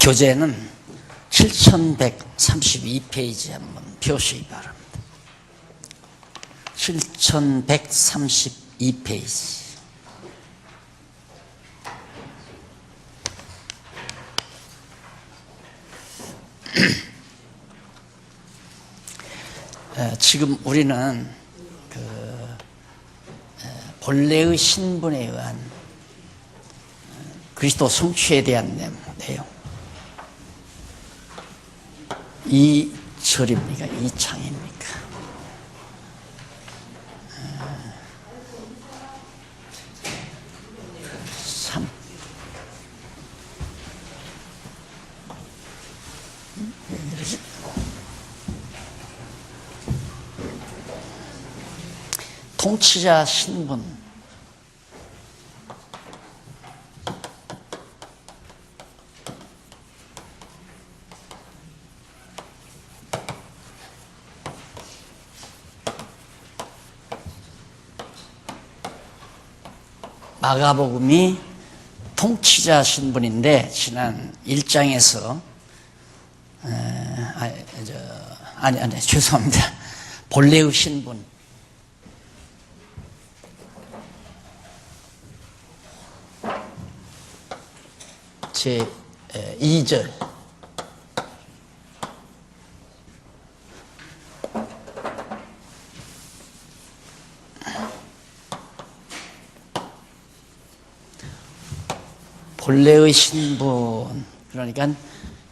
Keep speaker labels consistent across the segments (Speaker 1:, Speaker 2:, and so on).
Speaker 1: 교재는 7132페이지 한번 펴시기 바랍니다. 7132페이지. 지금 우리는 본래의 신분에 의한 그리스도 성취에 대한 내용, 이 절입니까? 이 장입니까? 통치자 신분. 마가복음이 통치자 신분인데 지난 1장에서 죄송합니다. 본래의 신분. 제 2절. 본래의 신분. 그러니까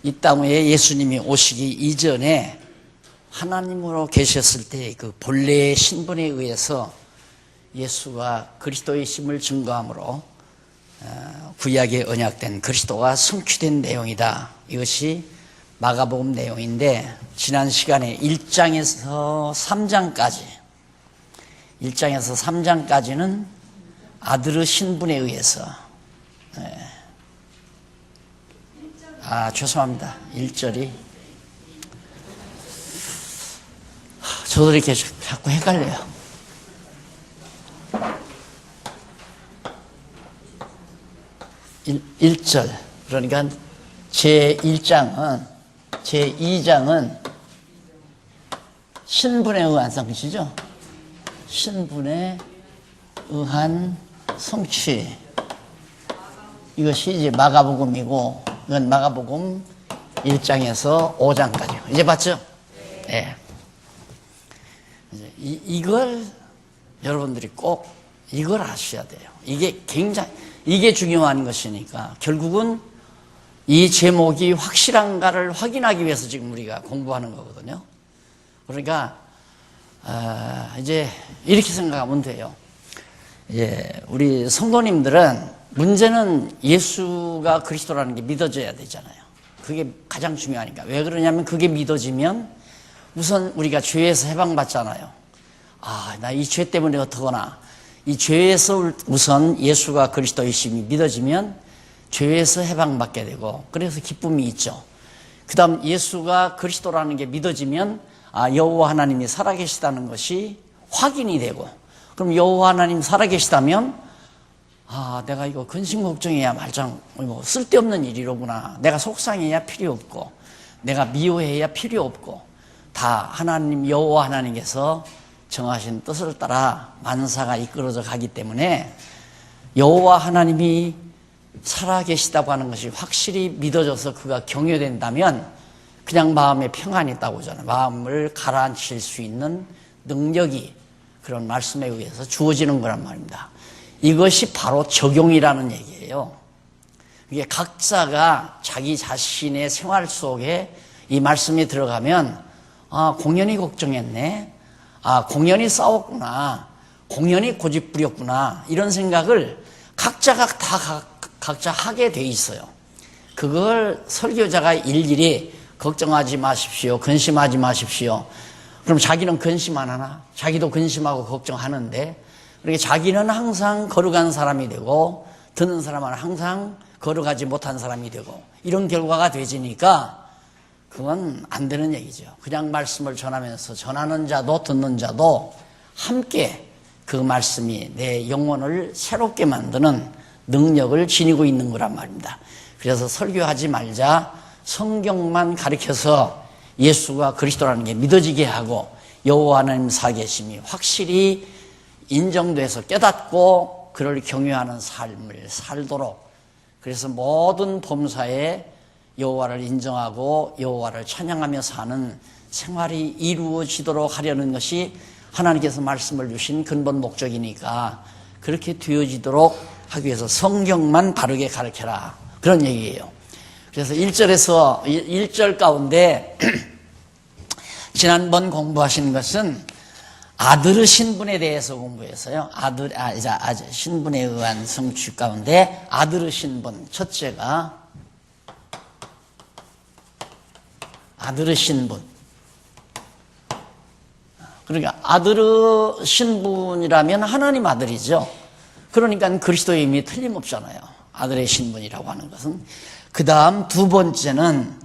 Speaker 1: 이 땅 위에 예수님이 오시기 이전에 하나님으로 계셨을 때 그 본래의 신분에 의해서 예수가 그리스도의 심을 증거함으로 구약에 언약된 그리스도가 성취된 내용이다. 이것이 마가복음 내용인데 지난 시간에 1장에서 3장까지는 아들의 신분에 의해서 죄송합니다. 1절이 저도 이렇게 자꾸 헷갈려요. 1절. 그러니까 제2장은 신분에 의한 성취죠. 신분에 의한 성취. 이것이 이제 마가복음이고, 이건 마가복음 1장에서 5장까지. 이제 봤죠? 네. 이걸 여러분들이 꼭 이걸 아셔야 돼요. 이게 중요한 것이니까 결국은 이 제목이 확실한가를 확인하기 위해서 지금 우리가 공부하는 거거든요. 그러니까 이제 이렇게 생각하면 돼요. 우리 성도님들은 문제는 예수가 그리스도라는 게 믿어져야 되잖아요. 그게 가장 중요하니까. 왜 그러냐면 그게 믿어지면 우선 우리가 죄에서 해방받잖아요. 나 이 죄 때문에 어떡하나. 이 죄에서 우선 예수가 그리스도이심이 믿어지면 죄에서 해방받게 되고, 그래서 기쁨이 있죠. 그 다음 예수가 그리스도라는 게 믿어지면 여호와 하나님이 살아계시다는 것이 확인이 되고, 그럼 여호와 하나님 살아계시다면 내가 이거 근심 걱정해야 말짱 쓸데없는 일이로구나. 내가 속상해야 필요 없고, 내가 미워해야 필요 없고, 다 하나님 여호와 하나님께서 정하신 뜻을 따라 만사가 이끌어져 가기 때문에 여호와 하나님이 살아계시다고 하는 것이 확실히 믿어져서 그가 경외된다면 그냥 마음에 평안이 있다고 하잖아요. 마음을 가라앉힐 수 있는 능력이 그런 말씀에 의해서 주어지는 거란 말입니다. 이것이 바로 적용이라는 얘기예요. 이게 각자가 자기 자신의 생활 속에 이 말씀이 들어가면 공연히 걱정했네. 공연히 싸웠구나. 공연히 고집부렸구나. 이런 생각을 각자가 다 각자 하게 돼 있어요. 그걸 설교자가 일일이 걱정하지 마십시오. 근심하지 마십시오. 그럼 자기는 근심 안 하나? 자기도 근심하고 걱정하는데, 그러니까 자기는 항상 거룩한 사람이 되고 듣는 사람은 항상 거룩하지 못한 사람이 되고, 이런 결과가 되지니까 그건 안 되는 얘기죠. 그냥 말씀을 전하면서 전하는 자도 듣는 자도 함께 그 말씀이 내 영혼을 새롭게 만드는 능력을 지니고 있는 거란 말입니다. 그래서 설교하지 말자, 성경만 가르쳐서 예수가 그리스도라는 게 믿어지게 하고 여호와 하나님 살아계심이 확실히 인정돼서 깨닫고 그를 경외하는 삶을 살도록, 그래서 모든 범사에 여호와를 인정하고 여호와를 찬양하며 사는 생활이 이루어지도록 하려는 것이 하나님께서 말씀을 주신 근본 목적이니까 그렇게 되어지도록 하기 위해서 성경만 바르게 가르쳐라, 그런 얘기예요. 그래서 1절 가운데 지난번 공부하신 것은 아들의 신분에 대해서 공부해서요. 신분에 의한 성취 가운데 아들의 신분, 첫째가 아들의 신분. 그러니까 아들의 신분이라면 하나님 아들이죠. 그러니까 그리스도의 의미 틀림없잖아요. 아들의 신분이라고 하는 것은. 그 다음 두 번째는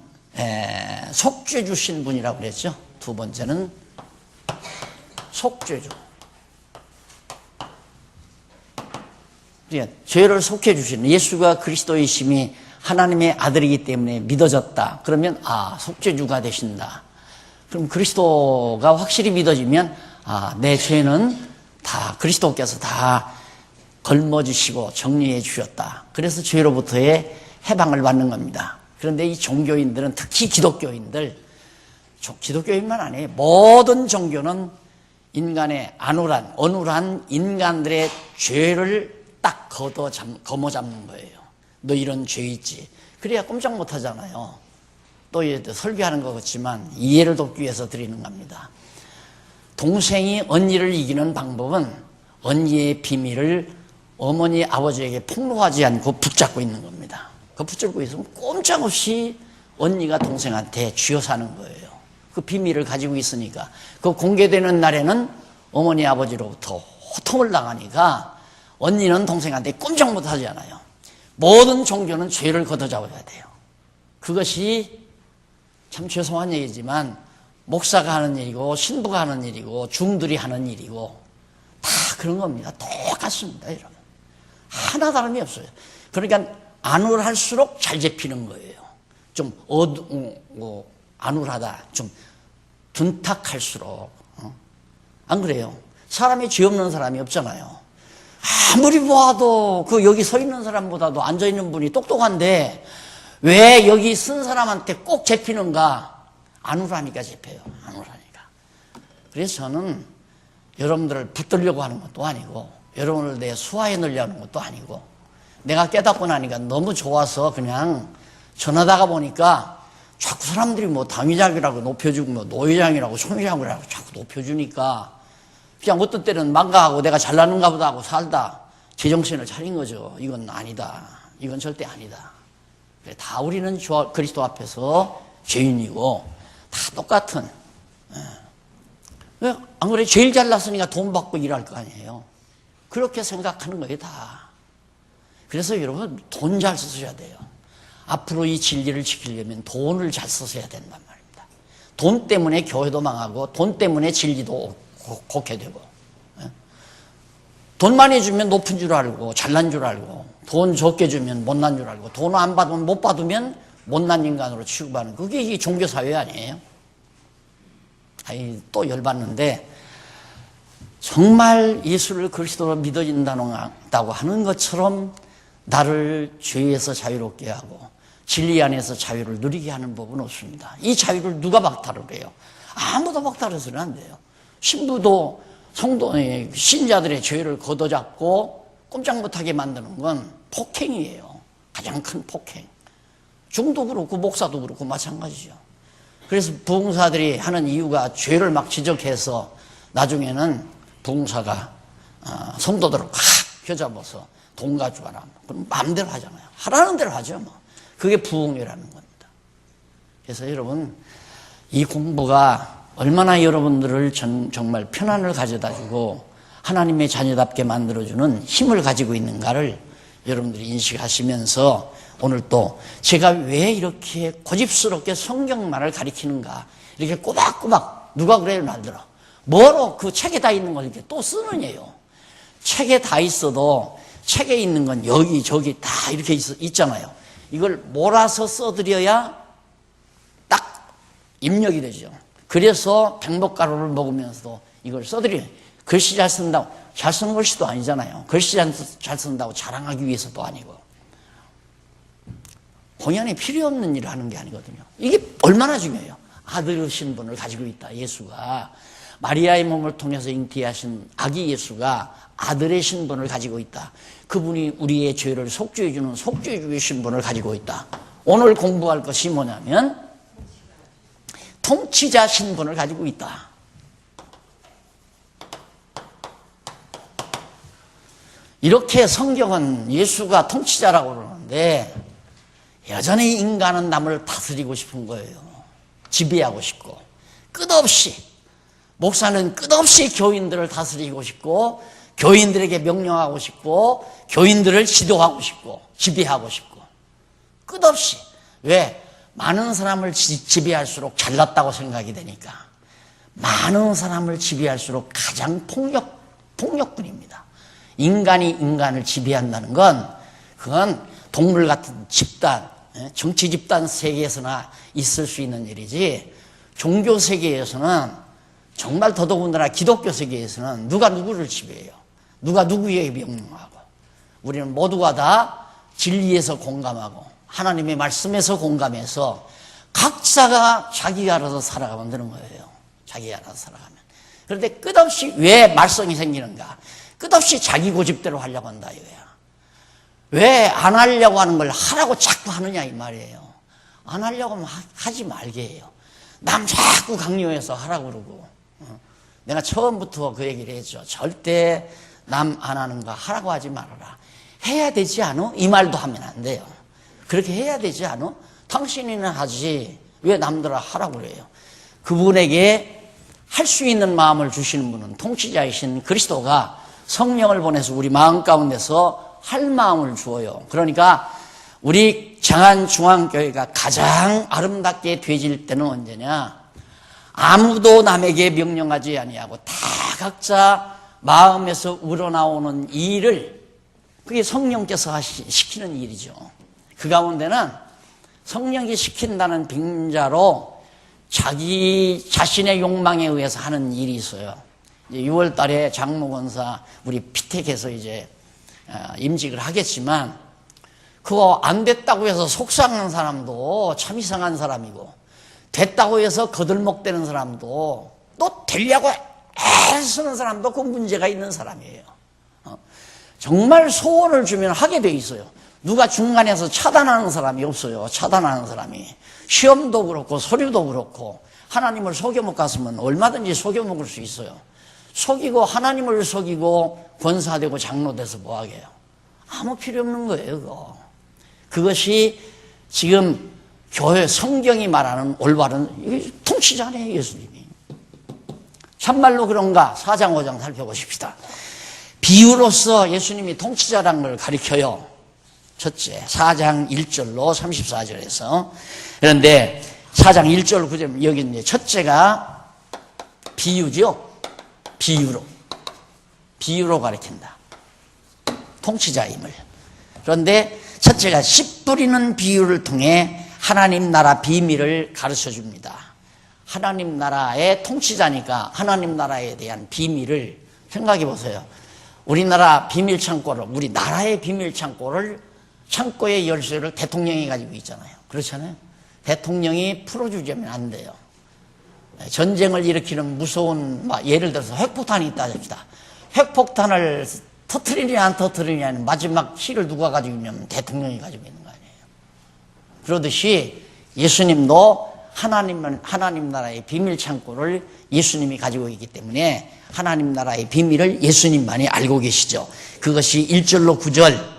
Speaker 1: 속죄주 신분이라고 그랬죠. 두 번째는 속죄주. 그러니까 죄를 속해 주시는, 예수가 그리스도의 심이 하나님의 아들이기 때문에 믿어졌다. 그러면 속죄주가 되신다. 그럼 그리스도가 확실히 믿어지면 내 죄는 다 그리스도께서 다 걸머지시고 정리해 주셨다. 그래서 죄로부터의 해방을 받는 겁니다. 그런데 이 종교인들은, 특히 기독교인만 아니에요. 모든 종교는 인간의 어눌한 인간들의 죄를 딱 거머잡는 거예요. 너 이런 죄 있지. 그래야 꼼짝 못 하잖아요. 또 설교하는 것 같지만 이해를 돕기 위해서 드리는 겁니다. 동생이 언니를 이기는 방법은 언니의 비밀을 어머니 아버지에게 폭로하지 않고 붙잡고 있는 겁니다. 그 붙잡고 있으면 꼼짝없이 언니가 동생한테 쥐어 사는 거예요. 그 비밀을 가지고 있으니까. 그 공개되는 날에는 어머니 아버지로부터 호통을 당하니까 언니는 동생한테 꼼짝 못 하잖아요. 모든 종교는 죄를 걷어잡아야 돼요. 그것이 참 죄송한 얘기지만 목사가 하는 일이고 신부가 하는 일이고 중들이 하는 일이고 다 그런 겁니다. 똑같습니다, 여러분. 하나 다름이 없어요. 그러니까 안울할수록 잘 잡히는 거예요. 좀 안울하다, 좀 둔탁할수록. 안 그래요? 사람이 죄 없는 사람이 없잖아요. 아무리 보아도 여기 서 있는 사람보다도 앉아 있는 분이 똑똑한데 왜 여기 쓴 사람한테 꼭 잡히는가? 안울하니까 잡혀요. 안울하니까. 그래서 저는 여러분들을 붙들려고 하는 것도 아니고 여러분을 내 수하에 넣으려는 것도 아니고 내가 깨닫고 나니까 너무 좋아서 그냥 전하다가 보니까 자꾸 사람들이 당회장이라고 높여주고 노회장이라고 총회장이라고 자꾸 높여주니까 그냥 어떤 때는 망가하고 내가 잘나는가 보다 하고 살다 제정신을 차린 거죠. 이건 아니다. 이건 절대 아니다. 다 우리는 그리스도 앞에서 죄인이고 다 똑같은. 왜 안 그래? 제일 잘났으니까 돈 받고 일할 거 아니에요. 그렇게 생각하는 거예요, 다. 그래서 여러분 돈 잘 쓰셔야 돼요. 앞으로 이 진리를 지키려면 돈을 잘 쓰셔야 된단 말입니다. 돈 때문에 교회도 망하고 돈 때문에 진리도 곡해되고. 돈 많이 주면 높은 줄 알고 잘난 줄 알고 돈 적게 주면 못난 줄 알고 돈 안 받으면 못 받으면 못난 인간으로 취급하는, 그게 이 종교사회 아니에요? 또 열받는데 정말 예수를 그리스도로 믿어진다고 하는 것처럼 나를 죄에서 자유롭게 하고 진리 안에서 자유를 누리게 하는 법은 없습니다. 이 자유를 누가 박탈을 해요? 아무도 박탈해서는 안 돼요. 신부도 신자들의 죄를 걷어잡고 꼼짝 못하게 만드는 건 폭행이에요. 가장 큰 폭행. 중도 그렇고 목사도 그렇고 마찬가지죠. 그래서 부흥사들이 하는 이유가 죄를 막 지적해서 나중에는 부흥사가 성도들을 확 휘잡아서 돈 가져가라. 그럼 마음대로 하잖아요. 하라는 대로 하죠. 그게 부흥이라는 겁니다. 그래서 여러분, 이 공부가 얼마나 여러분들을 정말 편안을 가져다 주고 하나님의 자녀답게 만들어주는 힘을 가지고 있는가를 여러분들이 인식하시면서 오늘 또 제가 왜 이렇게 고집스럽게 성경만을 가리키는가, 이렇게 꼬박꼬박 누가 그래요 말들어 뭐로 그 책에 다 있는 걸 이렇게 또 쓰느냐요. 책에 다 있어도 책에 있는 건 여기 저기 다 이렇게 있잖아요. 이걸 몰아서 써드려야 딱 입력이 되죠. 그래서 백목가루를 먹으면서도 이걸 써드려요. 글씨 잘 쓴다고, 잘 쓰는 글씨도 아니잖아요. 글씨 잘 쓴다고 자랑하기 위해서도 아니고. 본연에 필요 없는 일을 하는 게 아니거든요. 이게 얼마나 중요해요. 아들의 신분을 가지고 있다. 예수가 마리아의 몸을 통해서 잉태하신 아기 예수가 아들의 신분을 가지고 있다. 그분이 우리의 죄를 속죄해주는 속죄주의 신분을 가지고 있다. 오늘 공부할 것이 뭐냐면 통치자 신분을 가지고 있다. 이렇게 성경은 예수가 통치자라고 그러는데 여전히 인간은 남을 다스리고 싶은 거예요. 지배하고 싶고, 끝없이 목사는 끝없이 교인들을 다스리고 싶고, 교인들에게 명령하고 싶고, 교인들을 지도하고 싶고, 지배하고 싶고, 끝없이. 왜? 많은 사람을 지배할수록 잘났다고 생각이 되니까. 많은 사람을 지배할수록 가장 폭력군입니다. 인간이 인간을 지배한다는 건 그건 동물 같은 집단, 정치 집단 세계에서나 있을 수 있는 일이지, 종교 세계에서는 정말 더더군다나 기독교 세계에서는 누가 누구를 지배해요. 누가 누구에게 명령하고. 우리는 모두가 다 진리에서 공감하고 하나님의 말씀에서 공감해서 각자가 자기가 알아서 살아가면 되는 거예요. 자기가 알아서 살아가면. 그런데 끝없이 왜 말썽이 생기는가? 끝없이 자기 고집대로 하려고 한다 이거야. 왜 안 하려고 하는 걸 하라고 자꾸 하느냐 이 말이에요. 안 하려고 하면 하지 말게 해요. 남 자꾸 강요해서 하라고 그러고. 내가 처음부터 그 얘기를 했죠. 절대 남 안 하는 거 하라고 하지 말아라. 해야 되지 않아? 이 말도 하면 안 돼요. 그렇게 해야 되지 않아? 당신이는 하지 왜 남들아 하라고 그래요. 그분에게 할 수 있는 마음을 주시는 분은 통치자이신 그리스도가 성령을 보내서 우리 마음 가운데서 할 마음을 주어요. 그러니까 우리 장안중앙교회가 가장 아름답게 되질 때는 언제냐? 아무도 남에게 명령하지 아니하고 다 각자 마음에서 우러나오는 일을, 그게 성령께서 시키는 일이죠. 그 가운데는 성령이 시킨다는 빙자로 자기 자신의 욕망에 의해서 하는 일이 있어요. 6월 달에 장로권사 우리 피택에서 이제 임직을 하겠지만, 그거 안 됐다고 해서 속상한 사람도 참 이상한 사람이고, 됐다고 해서 거들먹대는 사람도, 또 되려고 애쓰는 사람도 그 문제가 있는 사람이에요. 정말 소원을 주면 하게 돼 있어요. 누가 중간에서 차단하는 사람이 없어요. 차단하는 사람이. 시험도 그렇고 서류도 그렇고 하나님을 속여먹 갔으면 얼마든지 속여먹을 수 있어요. 속이고 하나님을 속이고 권사되고 장로돼서 뭐하게요? 아무 필요 없는 거예요. 그거. 그것이 지금 교회 성경이 말하는 올바른 통치자네요. 예수님이. 참말로 그런가? 4장 5장 살펴보십시다. 비유로서 예수님이 통치자라는 걸 가리켜요. 첫째, 4장 1절로 34절에서. 그런데 4장 1절 9절 여기 이제 첫째가 비유죠. 비유로 가리킨다. 통치자임을. 그런데 첫째가 씨 뿌리는 비유를 통해 하나님 나라 비밀을 가르쳐 줍니다. 하나님 나라의 통치자니까 하나님 나라에 대한 비밀을 생각해 보세요. 우리나라 비밀 창고를, 우리 나라의 비밀 창고를, 창고의 열쇠를 대통령이 가지고 있잖아요. 그렇잖아요. 대통령이 풀어주자면 안 돼요. 전쟁을 일으키는 무서운, 예를 들어서 핵폭탄이 있다 합시다. 핵폭탄을 터뜨리냐 안 터뜨리냐는 마지막 키를 누가 가지고 있냐면 대통령이 가지고 있는 거 아니에요. 그러듯이 예수님도 하나님 나라의 비밀 창고를 예수님이 가지고 있기 때문에 하나님 나라의 비밀을 예수님만이 알고 계시죠. 그것이 1절로 9절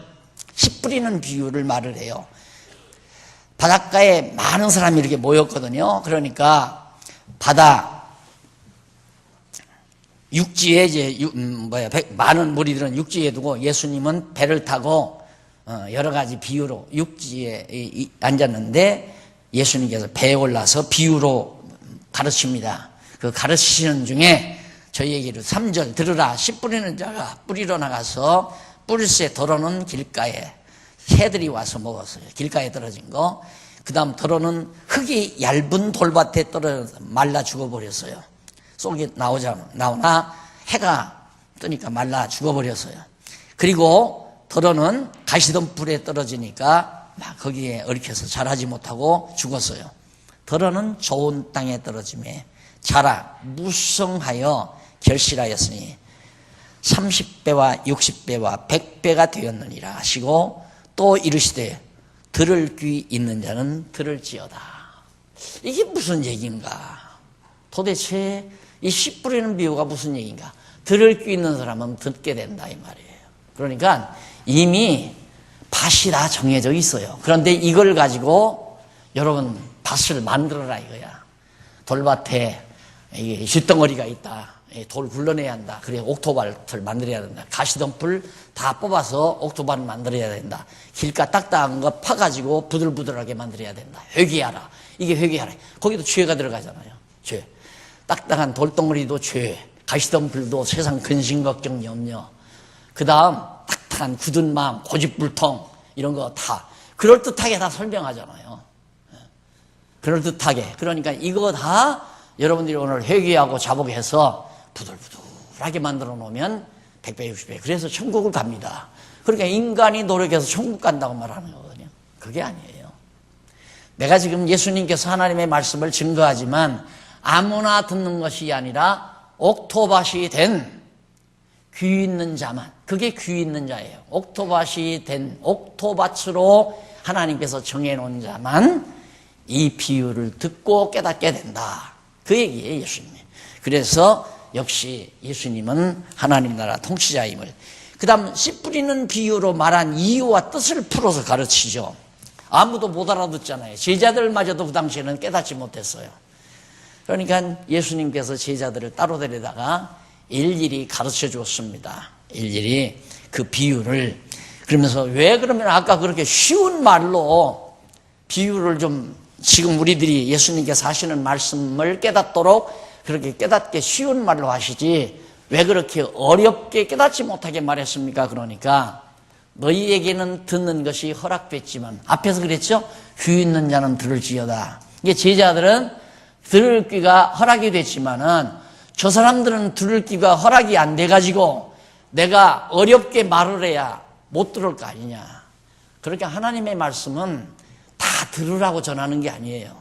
Speaker 1: 씨 뿌리는 비유를 말을 해요. 바닷가에 많은 사람이 이렇게 모였거든요. 그러니까 바다 육지에 이제 많은 무리들은 육지에 두고 예수님은 배를 타고 여러 가지 비유로 육지에 앉았는데 예수님께서 배에 올라서 비유로 가르칩니다. 그 가르치시는 중에 저희에게도 3절 들으라. 씨 뿌리는 자가 뿌리러 나가서 뿔새 더러는 길가에 새들이 와서 먹었어요. 길가에 떨어진 거. 그 다음 더러는 흙이 얇은 돌밭에 떨어져서 말라 죽어버렸어요. 쏙이 나오나 해가 뜨니까 말라 죽어버렸어요. 그리고 더러는 가시덤불에 떨어지니까 막 거기에 얽혀서 자라지 못하고 죽었어요. 더러는 좋은 땅에 떨어짐에 자라 무성하여 결실하였으니 30배와 60배와 100배가 되었느니라 하시고 또 이르시되 들을 귀 있는 자는 들을지어다. 이게 무슨 얘기인가? 도대체 이 씨 뿌리는 비유가 무슨 얘기인가? 들을 귀 있는 사람은 듣게 된다 이 말이에요. 그러니까 이미 밭이 다 정해져 있어요. 그런데 이걸 가지고 여러분 밭을 만들어라 이거야. 돌밭에 이게 쇳덩어리가 있다. 돌 굴러내야 한다. 그래 옥토밭을 만들어야 된다. 가시덤불 다 뽑아서 옥토밭을 만들어야 된다. 길가 딱딱한 거 파가지고 부들부들하게 만들어야 된다. 회개하라. 이게 회개하라. 거기도 죄가 들어가잖아요. 죄. 딱딱한 돌덩어리도 죄. 가시덤불도 세상 근심 걱정 염려. 그 다음 딱딱한 굳은 마음 고집불통 이런 거 다 그럴듯하게 다 설명하잖아요. 그럴듯하게. 그러니까 이거 다 여러분들이 오늘 회개하고 자복해서 부들부들하게 만들어 놓으면 100배, 60배. 그래서 천국을 갑니다. 그러니까 인간이 노력해서 천국 간다고 말하는 거거든요. 그게 아니에요. 내가 지금 예수님께서 하나님의 말씀을 증거하지만 아무나 듣는 것이 아니라 옥토밭이 된 귀 있는 자만, 그게 귀 있는 자예요. 옥토밭이 된 옥토밭으로 하나님께서 정해놓은 자만 이 비유를 듣고 깨닫게 된다. 그 얘기예요, 예수님이. 그래서 역시 예수님은 하나님 나라 통치자임을. 그 다음 씨 뿌리는 비유로 말한 이유와 뜻을 풀어서 가르치죠. 아무도 못 알아듣잖아요. 제자들마저도 그 당시에는 깨닫지 못했어요. 그러니까 예수님께서 제자들을 따로 데려다가 일일이 가르쳐 주었습니다. 일일이 그 비유를. 그러면서 왜 그러면 아까 그렇게 쉬운 말로 비유를 좀 지금 우리들이 예수님께서 하시는 말씀을 깨닫도록 그렇게 깨닫게 쉬운 말로 하시지 왜 그렇게 어렵게 깨닫지 못하게 말했습니까? 그러니까 너희에게는 듣는 것이 허락됐지만 앞에서 그랬죠? 귀 있는 자는 들을지어다. 이게 제자들은 들을 귀가 허락이 됐지만은 저 사람들은 들을 귀가 허락이 안 돼가지고 내가 어렵게 말을 해야 못 들을 거 아니냐. 그러니까 하나님의 말씀은 다 들으라고 전하는 게 아니에요.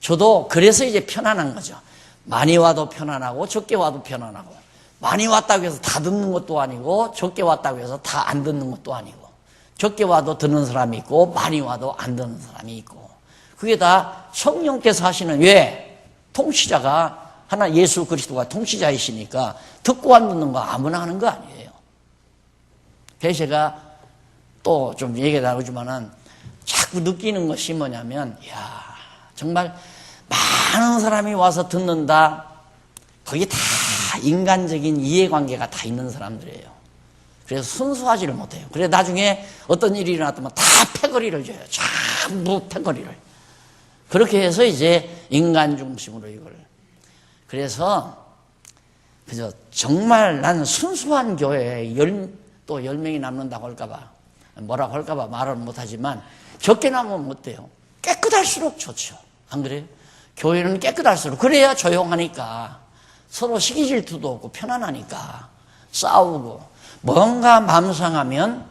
Speaker 1: 저도 그래서 이제 편안한 거죠. 많이 와도 편안하고 적게 와도 편안하고 많이 왔다고 해서 다 듣는 것도 아니고 적게 왔다고 해서 다 안 듣는 것도 아니고 적게 와도 듣는 사람이 있고 많이 와도 안 듣는 사람이 있고 그게 다 성령께서 하시는 왜? 통치자가 하나 예수 그리스도가 통치자이시니까 듣고 안 듣는 거 아무나 하는 거 아니에요. 그래서 제가 또 좀 얘기 나누지만은 자꾸 느끼는 것이 뭐냐면 야 정말 많은 사람이 와서 듣는다. 거기 다 인간적인 이해관계가 다 있는 사람들이에요. 그래서 순수하지를 못해요. 그래서 나중에 어떤 일이 일어났다면 다 패거리를 줘요. 전부 패거리를. 그렇게 해서 이제 인간 중심으로 이걸. 그래서 그저 정말 나는 순수한 교회에 또 10명이 남는다고 할까봐 뭐라고 할까봐 말을 못하지만 적게 남으면 어때요? 깨끗할수록 좋죠. 안 그래요? 교회는 깨끗할수록 그래야 조용하니까 서로 시기 질투도 없고 편안하니까 싸우고 뭔가 마음 상하면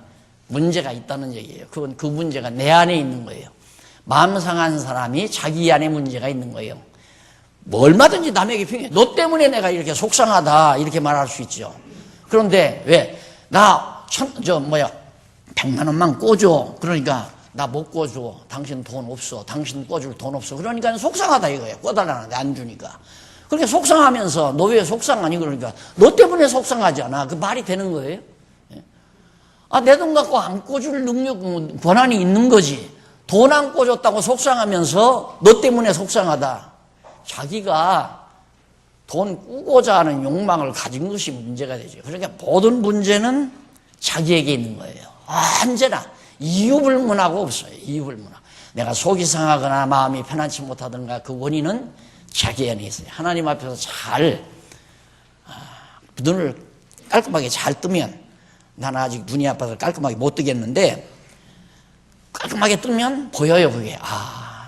Speaker 1: 문제가 있다는 얘기예요. 그건 그 문제가 내 안에 있는 거예요. 마음 상한 사람이 자기 안에 문제가 있는 거예요. 뭐 얼마든지 남에게 핑계 너 때문에 내가 이렇게 속상하다 이렇게 말할 수 있죠. 그런데 왜? 나 100만 원만 꿔줘. 그러니까 나 못 꿔줘. 당신 돈 없어. 당신 꿔줄 돈 없어. 그러니까 속상하다 이거예요. 꿔달라는데 안 주니까. 그렇게 속상하면서 너 왜 속상하니? 그러니까 너 때문에 속상하지 않아. 그 말이 되는 거예요. 아, 내 돈 갖고 안 꿔줄 능력, 권한이 있는 거지. 돈 안 꿔줬다고 속상하면서 너 때문에 속상하다. 자기가 돈 꾸고자 하는 욕망을 가진 것이 문제가 되죠. 그러니까 모든 문제는 자기에게 있는 거예요. 언제나 이유불문하고 없어요. 이유불문하고. 내가 속이 상하거나 마음이 편안치 못하든가 그 원인은 자기 안에 있어요. 하나님 앞에서 잘 눈을 깔끔하게 잘 뜨면 나는 아직 눈이 아파서 깔끔하게 못 뜨겠는데 깔끔하게 뜨면 보여요, 그게.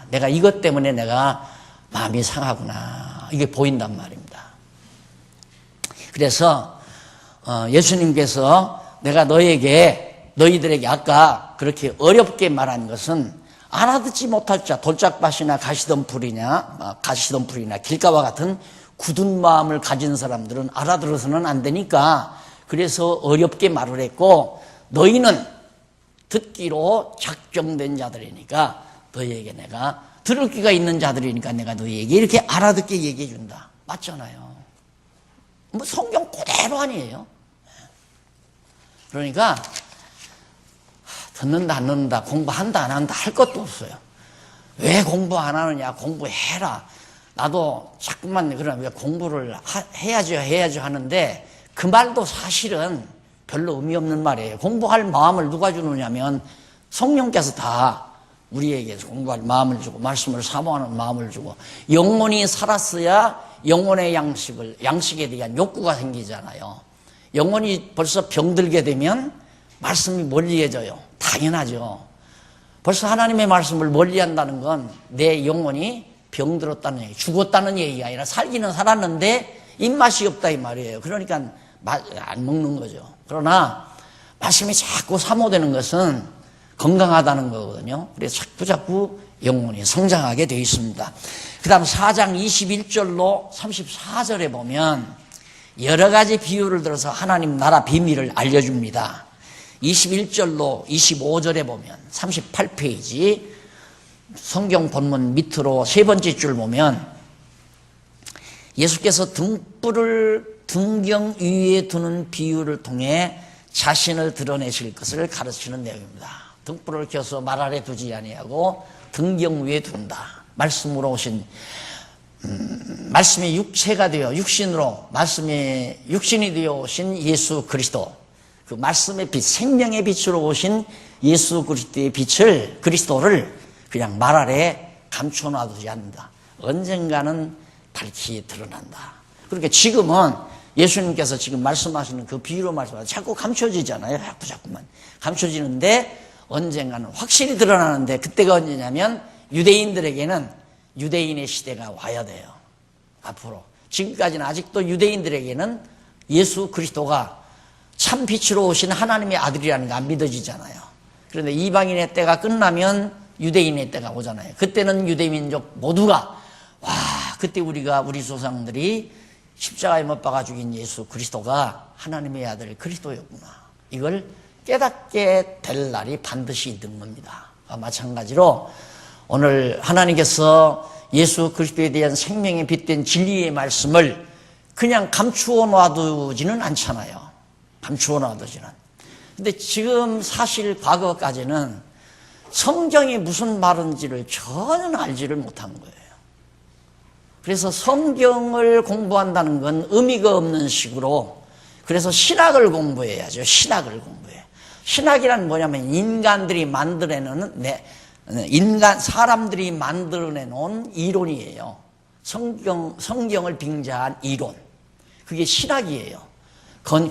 Speaker 1: 내가 이것 때문에 내가 마음이 상하구나. 이게 보인단 말입니다. 그래서 예수님께서 내가 너희들에게 아까 그렇게 어렵게 말한 것은 알아듣지 못할 자, 돌짝밭이나 가시덤불이나 길가와 같은 굳은 마음을 가진 사람들은 알아들어서는 안 되니까 그래서 어렵게 말을 했고, 너희는 듣기로 작정된 자들이니까 너희에게 내가 들을 귀가 있는 자들이니까 내가 너희에게 이렇게 알아듣게 얘기해 준다. 맞잖아요. 뭐 성경 그대로 아니에요. 그러니까 듣는다 안 듣는다, 공부한다 안 한다 할 것도 없어요. 왜 공부 안 하느냐, 공부해라. 나도 자꾸만 그러면 왜 공부를 해야죠 하는데 그 말도 사실은 별로 의미 없는 말이에요. 공부할 마음을 누가 주느냐면 성령께서 다 우리에게 공부할 마음을 주고 말씀을 사모하는 마음을 주고, 영혼이 살았어야 영혼의 양식에 대한 욕구가 생기잖아요. 영혼이 벌써 병들게 되면 말씀이 멀리해져요. 당연하죠. 벌써 하나님의 말씀을 멀리한다는 건 내 영혼이 병들었다는 얘기, 죽었다는 얘기가 아니라 살기는 살았는데 입맛이 없다 이 말이에요. 그러니까 안 먹는 거죠. 그러나 말씀이 자꾸 사모되는 것은 건강하다는 거거든요. 그래서 자꾸 영혼이 성장하게 되어 있습니다. 그 다음 4장 21절로 34절에 보면 여러 가지 비유를 들어서 하나님 나라 비밀을 알려줍니다. 21절로 25절에 보면 38페이지 성경 본문 밑으로 세 번째 줄 보면 예수께서 등불을 등경 위에 두는 비유를 통해 자신을 드러내실 것을 가르치는 내용입니다. 등불을 켜서 말 아래 두지 아니하고 등경 위에 둔다. 말씀으로 오신 말씀이 육체가 되어 육신으로 말씀이 육신이 되어 오신 예수 그리스도, 그 말씀의 빛, 생명의 빛으로 오신 예수 그리스도의 빛을, 그리스도를 그냥 말 아래 감춰놔두지 않는다. 언젠가는 밝히 드러난다. 그러니까 지금은 예수님께서 지금 말씀하시는 그 비유로 말씀하시는 자꾸 감춰지잖아요. 자꾸만 감춰지는데 언젠가는 확실히 드러나는데, 그때가 언제냐면 유대인들에게는 유대인의 시대가 와야 돼요. 앞으로. 지금까지는 아직도 유대인들에게는 예수 그리스도가 참 빛으로 오신 하나님의 아들이라는 거 안 믿어지잖아요. 그런데 이방인의 때가 끝나면 유대인의 때가 오잖아요. 그때는 유대민족 모두가 그때 우리 조상들이 십자가에 못 박아 죽인 예수 그리스도가 하나님의 아들 그리스도였구나. 이걸 깨닫게 될 날이 반드시 있는 겁니다. 마찬가지로 오늘 하나님께서 예수 그리스도에 대한 생명에 빗댄 진리의 말씀을 그냥 감추어 놔두지는 않잖아요. 감추어 놔두지는. 근데 지금 사실 과거까지는 성경이 무슨 말인지를 전혀 알지를 못한 거예요. 그래서 성경을 공부한다는 건 의미가 없는 식으로, 그래서 신학을 공부해야죠. 신학을 공부해. 신학이란 뭐냐면 인간들이 사람들이 만들어내놓은 이론이에요. 성경을 빙자한 이론. 그게 신학이에요.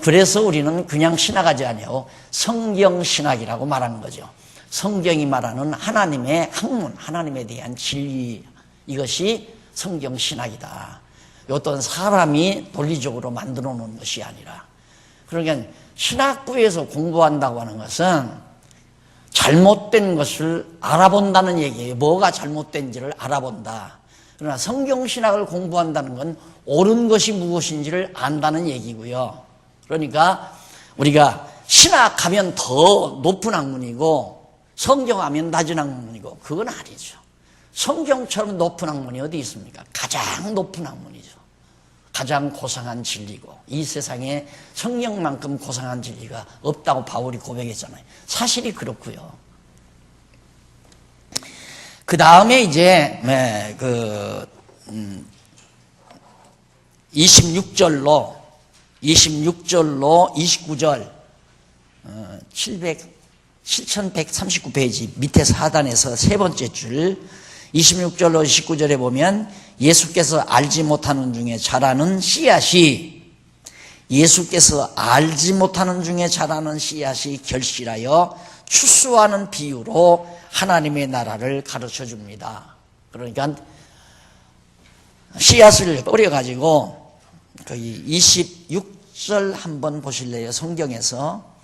Speaker 1: 그래서 우리는 그냥 신학하지 아니하고 성경신학이라고 말하는 거죠. 성경이 말하는 하나님의 학문, 하나님에 대한 진리, 이것이 성경신학이다. 어떤 사람이 논리적으로 만들어 놓은 것이 아니라. 그러니까 신학부에서 공부한다고 하는 것은 잘못된 것을 알아본다는 얘기예요. 뭐가 잘못된지를 알아본다. 그러나 성경신학을 공부한다는 건 옳은 것이 무엇인지를 안다는 얘기고요. 그러니까 우리가 신학하면 더 높은 학문이고 성경하면 낮은 학문이고, 그건 아니죠. 성경처럼 높은 학문이 어디 있습니까? 가장 높은 학문이죠. 가장 고상한 진리고, 이 세상에 성경만큼 고상한 진리가 없다고 바울이 고백했잖아요. 사실이 그렇고요. 그 다음에 이제 26절로 29절 7139페이지 밑에 하단에서 세 번째 줄 26절로 29절에 보면 예수께서 알지 못하는 중에 자라는 씨앗이 결실하여 추수하는 비유로 하나님의 나라를 가르쳐 줍니다. 그러니까 씨앗을 뿌려가지고 거기 26절 한번 보실래요? 성경에서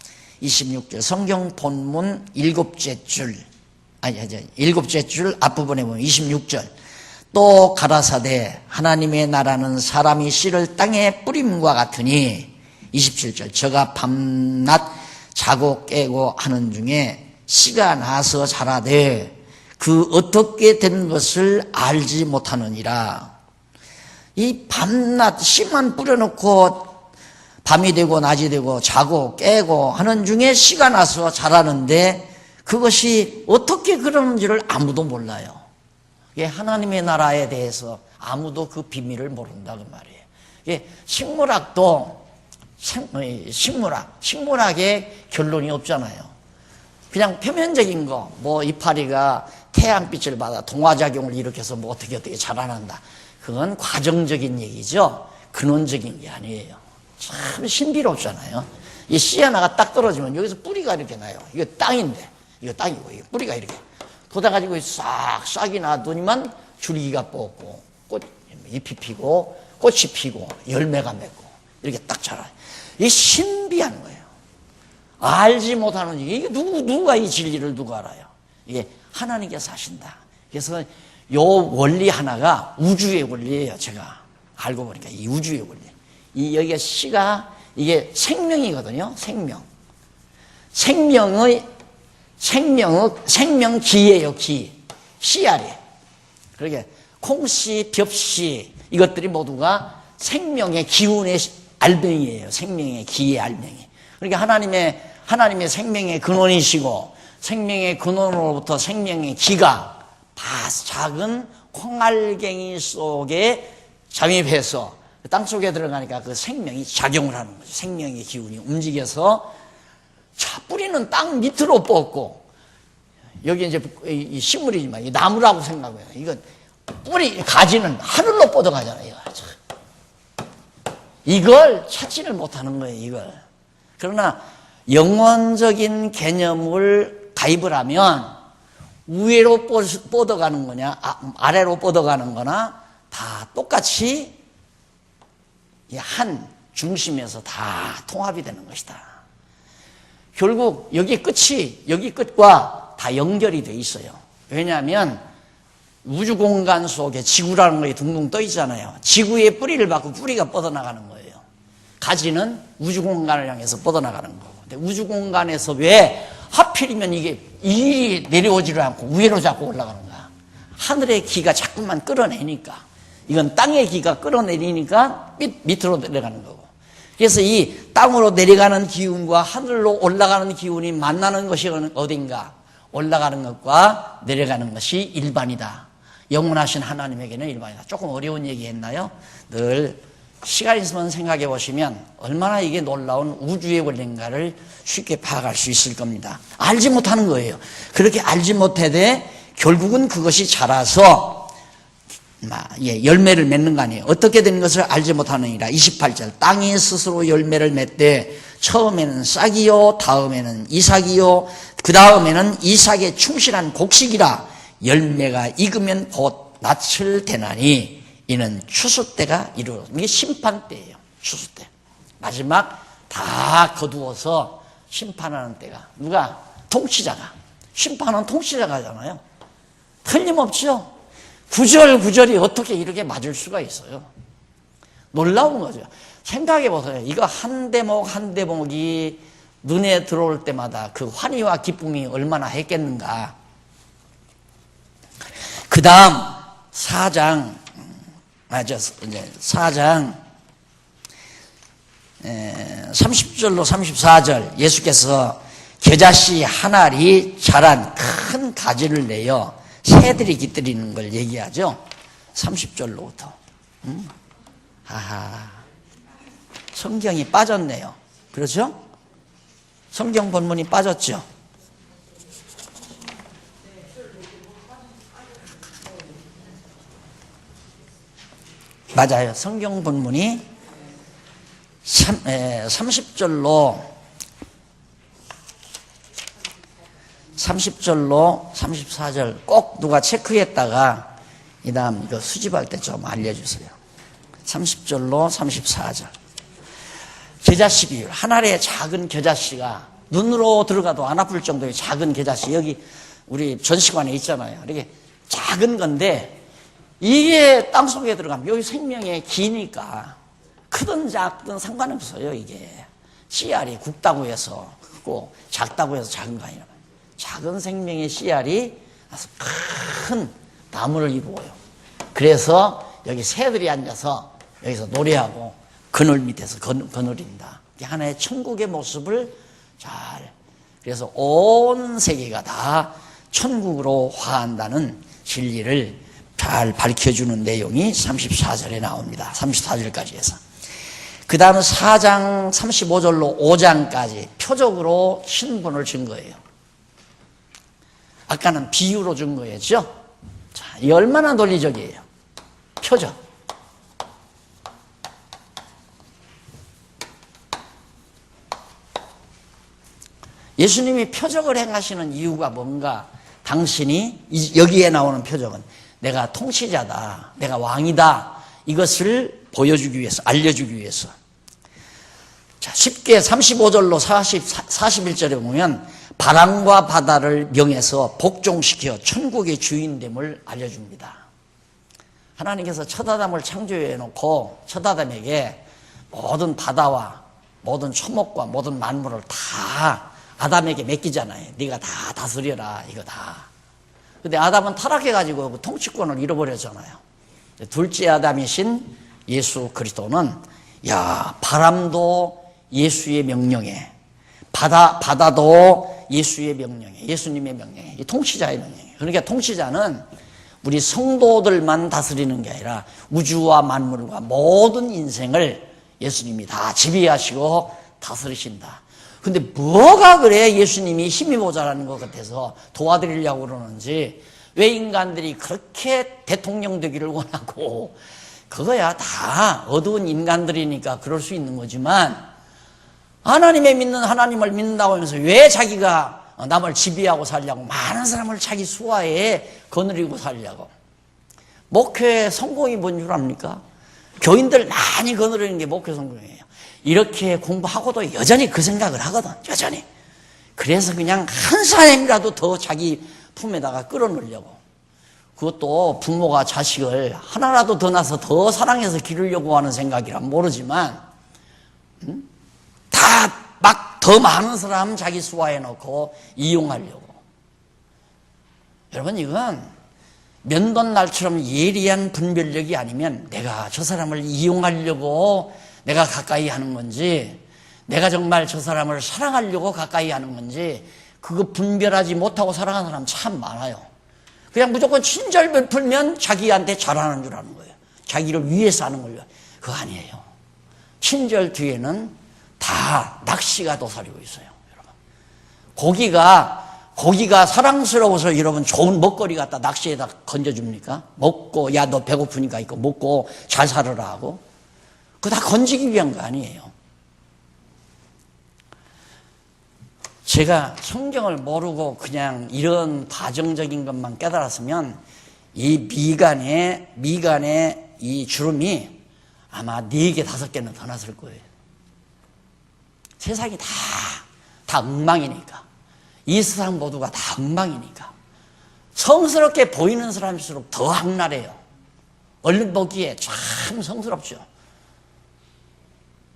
Speaker 1: 26절 성경 본문 일곱째 줄 앞부분에 보면 26절 또 가라사대 하나님의 나라는 사람이 씨를 땅에 뿌림과 같으니 27절 저가 밤낮 자고 깨고 하는 중에 씨가 나서 자라되 그 어떻게 된 것을 알지 못하느니라. 이 밤낮 씨만 뿌려놓고 밤이 되고 낮이 되고 자고 깨고 하는 중에 씨가 나서 자라는데 그것이 어떻게 그러는지를 아무도 몰라요. 하나님의 나라에 대해서 아무도 그 비밀을 모른다 그 말이에요. 식물학도 식물학의 결론이 없잖아요. 그냥 표면적인 거, 뭐 이파리가 태양빛을 받아 동화작용을 일으켜서 뭐 어떻게 자라난다. 그건 과정적인 얘기죠. 근원적인 게 아니에요. 참 신비롭잖아요. 이 씨 하나가 딱 떨어지면 여기서 뿌리가 이렇게 나요. 이거 땅인데, 이거 땅이고, 이거 뿌리가 이렇게. 돋아가지고 싹이 놔두니만 줄기가 뻗고, 잎이 피고, 꽃이 피고, 열매가 맺고, 이렇게 딱 자라요. 이게 신비한 거예요. 알지 못하는 이게 누가 이 진리를 누가 알아요? 이게 하나님께서 하신다. 그래서 요 원리 하나가 우주의 원리예요. 제가 알고 보니까 이 우주의 원리. 이 여기가 씨가 이게 생명이거든요. 생명기예요. 기. 씨알이. 그러게 콩씨, 벽씨 이것들이 모두가 생명의 기운의 알맹이에요. 생명의 기의 알맹이. 그러니까 하나님의 생명의 근원이시고 생명의 근원으로부터 생명의 기가 다 작은 콩알갱이 속에 잠입해서 땅 속에 들어가니까 그 생명이 작용을 하는 거죠. 생명의 기운이 움직여서 뿌리는 땅 밑으로 뻗고 여기 이제 이 식물이지만 이 나무라고 생각해요. 이건 뿌리 가지는 하늘로 뻗어가잖아요. 이걸 찾지를 못하는 거예요. 이걸. 그러나 영원적인 개념을 가입을 하면 위로 뻗어가는 거냐 아래로 뻗어가는 거나 다 똑같이 한 중심에서 다 통합이 되는 것이다. 결국 여기 끝과 다 연결이 돼 있어요. 왜냐하면 우주 공간 속에 지구라는 것이 둥둥 떠 있잖아요. 지구의 뿌리를 받고 뿌리가 뻗어나가는 거예요. 가지는 우주 공간을 향해서 뻗어나가는 거고. 근데 우주 공간에서 왜 하필이면 이게 일이 내려오지를 않고 위로 자꾸 올라가는가? 하늘의 기가 자꾸만 끌어내니까. 이건 땅의 기가 끌어내리니까 밑으로 내려가는 거고. 그래서 이 땅으로 내려가는 기운과 하늘로 올라가는 기운이 만나는 것이 어딘가? 올라가는 것과 내려가는 것이 일반이다. 영원하신 하나님에게는 일반이다. 조금 어려운 얘기 했나요? 늘 시간 있으면 생각해 보시면 얼마나 이게 놀라운 우주의 원리인가를 쉽게 파악할 수 있을 겁니다. 알지 못하는 거예요. 그렇게 알지 못해도 결국은 그것이 자라서 열매를 맺는 거 아니에요. 어떻게 되는 것을 알지 못하느니라. 28절 땅이 스스로 열매를 맺되 처음에는 싹이요 다음에는 이삭이요 그 다음에는 이삭에 충실한 곡식이라 열매가 익으면 곧 낯을 대나니 이는 추수 때가 이르러. 이게 심판 때예요. 추수 때. 마지막 다 거두어서 심판하는 때가. 누가? 통치자가. 심판은 통치자가 하잖아요. 틀림없죠. 구절구절이 어떻게 이렇게 맞을 수가 있어요. 놀라운 거죠. 생각해 보세요. 이거 한 대목 한 대목이 눈에 들어올 때마다 그 환희와 기쁨이 얼마나 했겠는가. 그 다음 4장 30절로 34절 예수께서 겨자씨 한 알이 자란 큰 가지를 내어 새들이 깃들이는 걸 얘기하죠. 30절로부터. 성경이 빠졌네요. 그렇죠? 성경 본문이 빠졌죠. 맞아요. 성경 본문이 30절로 30절로 34절 꼭 누가 체크했다가 이 다음 이거 수집할 때 좀 알려주세요. 30절로 34절. 겨자씨 비율. 한 알의 작은 겨자씨가 눈으로 들어가도 안 아플 정도의 작은 겨자씨. 여기 우리 전시관에 있잖아요. 이렇게 작은 건데 이게 땅속에 들어가면 여기 생명의 기니까 크든 작든 상관없어요. 이게 씨알이 굵다고 해서 크고 작다고 해서 작은 거 아니라 작은 생명의 씨알이 아주 큰 나무를 이루어요. 그래서 여기 새들이 앉아서 여기서 노래하고 그늘 밑에서 거느린다. 이게 하나의 천국의 모습을 그래서 온 세계가 다 천국으로 화한다는 진리를 잘 밝혀주는 내용이 34절에 나옵니다. 34절까지 해서. 그 다음은 4장 35절로 5장까지 표적으로 신분을 준 거예요. 아까는 비유로 준 거였죠. 자, 이 얼마나 논리적이에요. 표적. 예수님이 표적을 행하시는 이유가 뭔가? 당신이 여기에 나오는 표적은 내가 통치자다, 내가 왕이다, 이것을 보여주기 위해서, 알려주기 위해서. 자, 쉽게 35절로 41절에 보면 바람과 바다를 명해서 복종시켜 천국의 주인됨을 알려줍니다. 하나님께서 첫 아담을 창조해 놓고 첫 아담에게 모든 바다와 모든 초목과 모든 만물을 다 아담에게 맡기잖아요. 네가 다 다스려라, 이거 다. 근데 아담은 타락해가지고 그 통치권을 잃어버렸잖아요. 둘째 아담이신 예수 그리스도는 바람도 예수의 명령에, 바다도 예수의 명령에, 예수님의 명령에, 이 통치자의 명령에. 그러니까 통치자는 우리 성도들만 다스리는 게 아니라 우주와 만물과 모든 인생을 예수님이 다 지배하시고 다스리신다. 근데 뭐가 그래 예수님이 힘이 모자라는 것 같아서 도와드리려고 그러는지, 왜 인간들이 그렇게 대통령 되기를 원하고, 그거야 다 어두운 인간들이니까 그럴 수 있는 거지만, 하나님의 믿는 하나님을 믿는다고 하면서 왜 자기가 남을 지배하고 살려고, 많은 사람을 자기 수하에 거느리고 살려고. 목회 성공이 뭔 줄 압니까? 교인들 많이 거느리는 게 목회 성공이에요. 이렇게 공부하고도 여전히 그 생각을 하거든, 여전히. 그래서 그냥 한 사람이라도 더 자기 품에다가 끌어넣으려고. 그것도 부모가 자식을 하나라도 더 낳아서 더 사랑해서 기르려고 하는 생각이란 모르지만, 다 막 더 많은 사람 자기 수하에 넣고 이용하려고. 여러분, 이건 면도날처럼 예리한 분별력이 아니면 내가 저 사람을 이용하려고 내가 가까이 하는 건지, 내가 정말 저 사람을 사랑하려고 가까이 하는 건지, 그거 분별하지 못하고 살아가는 사람 참 많아요. 그냥 무조건 친절 베풀면 자기한테 잘하는 줄 아는 거예요. 자기를 위해서 하는 걸요. 그거 아니에요. 친절 뒤에는 다 낚시가 도사리고 있어요, 여러분. 고기가 사랑스러워서 여러분 좋은 먹거리 갖다 낚시에다 건져줍니까? 먹고, 야, 너 배고프니까 이거 먹고 잘 살아라 하고. 그거 다 건지기 위한 거 아니에요. 제가 성경을 모르고 그냥 이런 과정적인 것만 깨달았으면 이 미간의 이 주름이 아마 4개, 5개는 더 났을 거예요. 세상이 다 엉망이니까. 이 세상 모두가 다 엉망이니까. 성스럽게 보이는 사람일수록 더 악랄해요. 얼른 보기에 참 성스럽죠.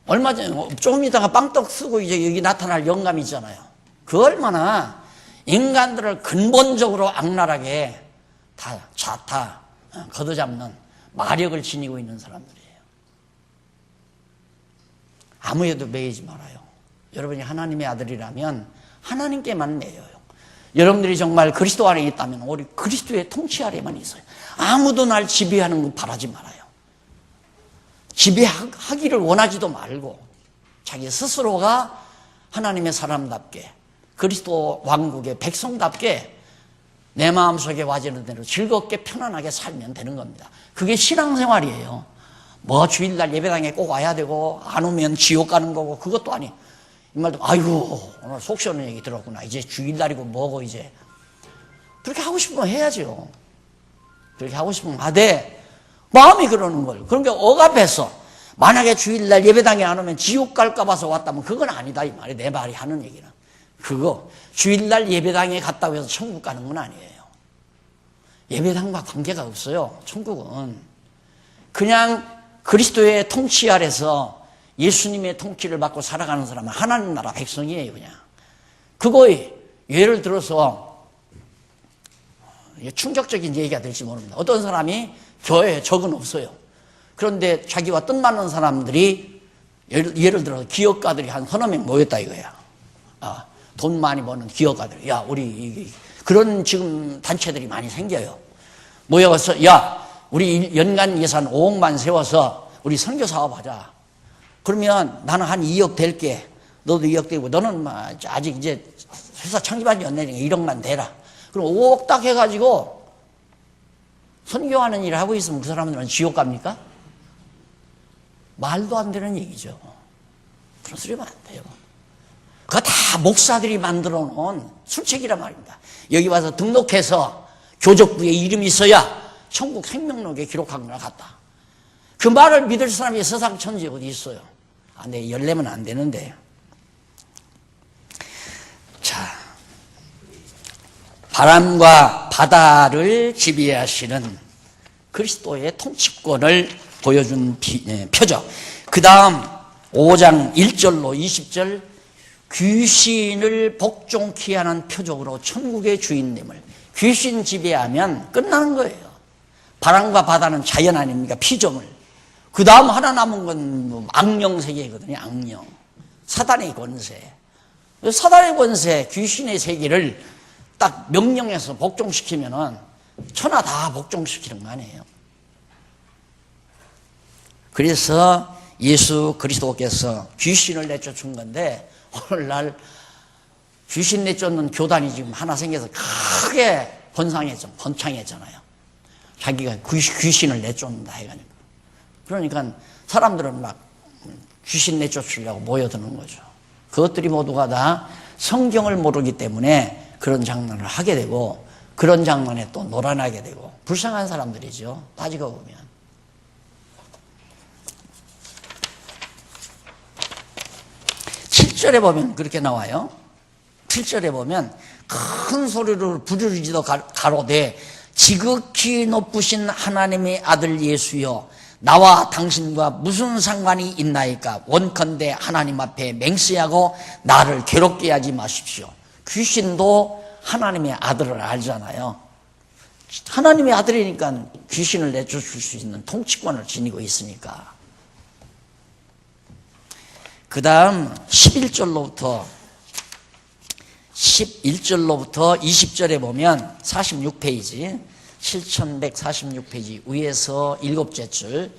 Speaker 1: 얼마 전에 조금 있다가 빵떡 쓰고 이제 여기 나타날 영감이 있잖아요. 그 얼마나 인간들을 근본적으로 악랄하게 다 걷어잡는 마력을 지니고 있는 사람들이에요. 아무에도 매이지 말아요. 여러분이 하나님의 아들이라면 하나님께만 매여요. 여러분들이 정말 그리스도 안에 있다면 우리 그리스도의 통치 아래만 있어요. 아무도 날 지배하는 거 바라지 말아요. 지배하기를 원하지도 말고 자기 스스로가 하나님의 사람답게, 그리스도 왕국의 백성답게 내 마음속에 와지는 대로 즐겁게 편안하게 살면 되는 겁니다. 그게 신앙생활이에요. 뭐 주일날 예배당에 꼭 와야 되고 안 오면 지옥 가는 거고, 그것도 아니에요. 이 말도 아이고 오늘 속 시원한 얘기 들었구나. 이제 주일날이고 뭐고 이제. 그렇게 하고 싶으면 해야죠. 그렇게 하고 싶으면 하되 마음이 그러는 걸. 그런 게 억압해서 만약에 주일날 예배당에 안 오면 지옥 갈까 봐서 왔다면 그건 아니다 이 말이. 내 말이 하는 얘기는 그거 주일날 예배당에 갔다고 해서 천국 가는 건 아니에요. 예배당과 관계가 없어요. 천국은 그냥 그리스도의 통치 아래서 예수님의 통치를 받고 살아가는 사람은 하나님 나라 백성이에요. 그냥 그거에 예를 들어서 충격적인 얘기가 될지 모릅니다. 어떤 사람이 교회에 적은 없어요. 그런데 자기와 뜻맞는 사람들이 예를 들어서 기업가들이 한 서너 명 모였다 이거야. 돈 많이 버는 기업가들. 야, 우리 그런 지금 단체들이 많이 생겨요. 모여서 야, 우리 연간 예산 5억만 세워서 우리 선교 사업하자. 그러면 나는 한 2억 될게. 너도 2억 되고 너는 아직 이제 회사 창립한 지 안 되니까 1억만 대라. 그럼 5억 딱 해가지고 선교하는 일을 하고 있으면 그 사람들은 지옥 갑니까? 말도 안 되는 얘기죠. 그런 소리 하면 안 돼요. 그거 다 목사들이 만들어 놓은 술책이란 말입니다. 여기 와서 등록해서 교적부에 이름이 있어야 천국 생명록에 기록한 거나 같다. 그 말을 믿을 사람이 세상 천지에 어디 있어요. 내 열내면 안 되는데. 자, 바람과 바다를 지배하시는 그리스도의 통치권을 보여준 표적. 그 다음 5장 1절로 20절 귀신을 복종케 하는 표적으로 천국의 주인됨을. 귀신 지배하면 끝나는 거예요. 바람과 바다는 자연 아닙니까? 피조물. 그 다음 하나 남은 건 악령 세계거든요. 악령. 사단의 권세. 사단의 권세, 귀신의 세계를 딱 명령해서 복종시키면은 천하 다 복종시키는 거 아니에요. 그래서 예수 그리스도께서 귀신을 내쫓은 건데 오늘날 귀신 내쫓는 교단이 지금 하나 생겨서 크게 번창했잖아요. 자기가 귀신을 내쫓는다 해가지고. 그러니까 사람들은 막 귀신 내쫓으려고 모여드는 거죠. 그것들이 모두가 다 성경을 모르기 때문에 그런 장난을 하게 되고 그런 장난에 또 놀아나게 되고 불쌍한 사람들이죠. 따지고 보면. 7절에 보면 그렇게 나와요. 7절에 보면 큰 소리로 부르짖어 가로되 지극히 높으신 하나님의 아들 예수여 나와 당신과 무슨 상관이 있나이까. 원컨대 하나님 앞에 맹세하고 나를 괴롭게 하지 마십시오. 귀신도 하나님의 아들을 알잖아요. 하나님의 아들이니까 귀신을 내쫓을 수 있는 통치권을 지니고 있으니까. 그 다음 11절로부터 20절에 보면 46페이지 7146페이지 위에서 7째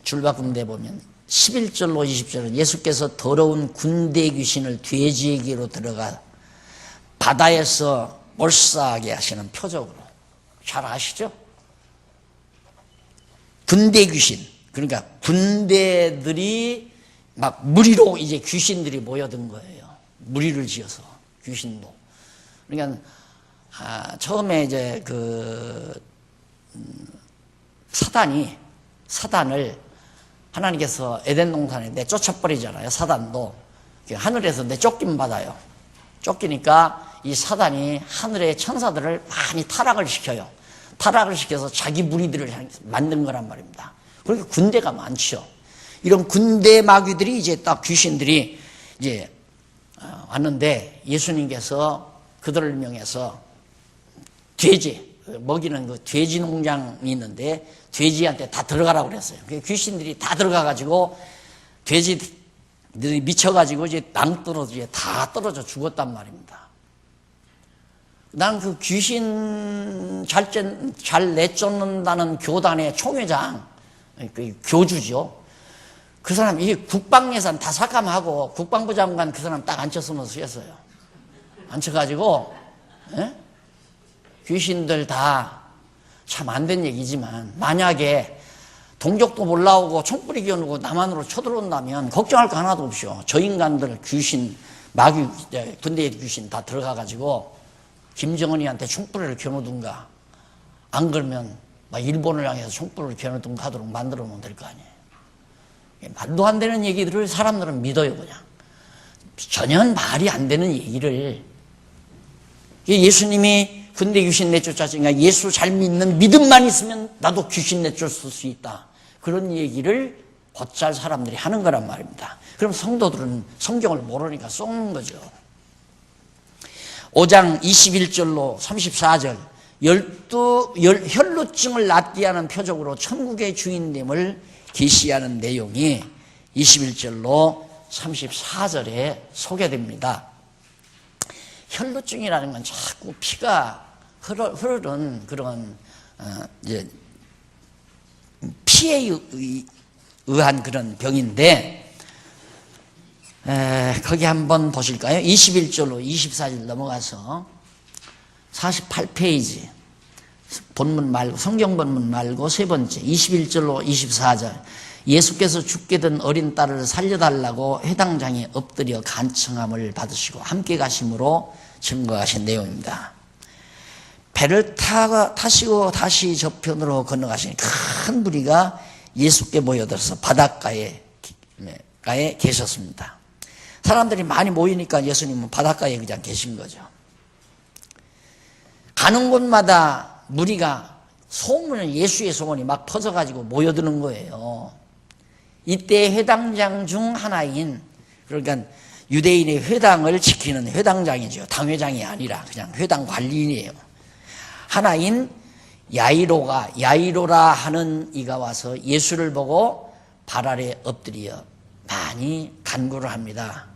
Speaker 1: 줄 바꾼 데 보면 11절로 20절은 예수께서 더러운 군대 귀신을 돼지에게로 들어가 바다에서 몰사하게 하시는 표적으로. 잘 아시죠? 군대 귀신. 그러니까 군대들이 막 무리로 이제 귀신들이 모여든 거예요. 무리를 지어서 귀신도. 그러니까 처음에 이제 사단을 하나님께서 에덴 동산에 내쫓아버리잖아요. 사단도 하늘에서 내쫓김 받아요. 쫓기니까 이 사단이 하늘의 천사들을 많이 타락을 시켜요. 타락을 시켜서 자기 무리들을 만든 거란 말입니다. 그러니까 군대가 많죠. 이런 군대 마귀들이 이제 딱 귀신들이 이제 왔는데 예수님께서 그들을 명해서 돼지 먹이는 그 돼지 농장이 있는데 돼지한테 다 들어가라고 그랬어요. 귀신들이 다 들어가가지고 돼지들이 미쳐가지고 이제 낭떠러지에 다 떨어져 죽었단 말입니다. 난 그 귀신 잘 내쫓는다는 교단의 총회장, 그 교주죠. 그 사람 이 국방 예산 다 삭감하고 국방부 장관 그 사람 딱 앉혔으면 쓰였어요. 앉혀가지고 귀신들 다 참 안 된 얘기지만 만약에 동족도 올라오고 총뿌리 겨누고 남한으로 쳐들어온다면 걱정할 거 하나도 없죠. 저 인간들 귀신, 마귀, 군대의 귀신 다 들어가가지고 김정은이한테 총뿌리를 겨누든가, 안 그러면 막 일본을 향해서 총뿌리를 겨누든가 하도록 만들어 놓으면 될 거 아니에요. 말도 안 되는 얘기들을 사람들은 믿어요. 그냥 전혀 말이 안 되는 얘기를. 예수님이 군대 귀신 내쫓았으니까 예수 잘 믿는 믿음만 있으면 나도 귀신 내쫓을 수 있다, 그런 얘기를 곧잘 사람들이 하는 거란 말입니다. 그럼 성도들은 성경을 모르니까 썩는 거죠. 5장 21절로 34절, 혈루증을 낫게 하는 표적으로 천국의 주인됨을 계시하는 내용이 21절로 34절에 소개됩니다. 혈루증이라는 건 자꾸 피가 흐르는 그런 이제 피에 의한 그런 병인데, 거기 한번 보실까요? 21절로 24절 넘어가서 48페이지 본문 말고, 성경 본문 말고 세 번째 21절로 24절, 예수께서 죽게 된 어린 딸을 살려달라고 회당장에 엎드려 간청함을 받으시고 함께 가심으로 증거하신 내용입니다. 배를 타시고 다시 저편으로 건너가시니 큰 무리가 예수께 모여들어서 바닷가에 계셨습니다. 사람들이 많이 모이니까 예수님은 바닷가에 그냥 계신 거죠. 가는 곳마다 무리가 예수의 소문이 막 퍼져가지고 모여드는 거예요. 이때 회당장 중 하나인, 그러니까 유대인의 회당을 지키는 회당장이죠. 당회장이 아니라 그냥 회당 관리인이에요. 하나인 야이로라 하는 이가 와서 예수를 보고 발 아래 엎드려 많이 간구를 합니다.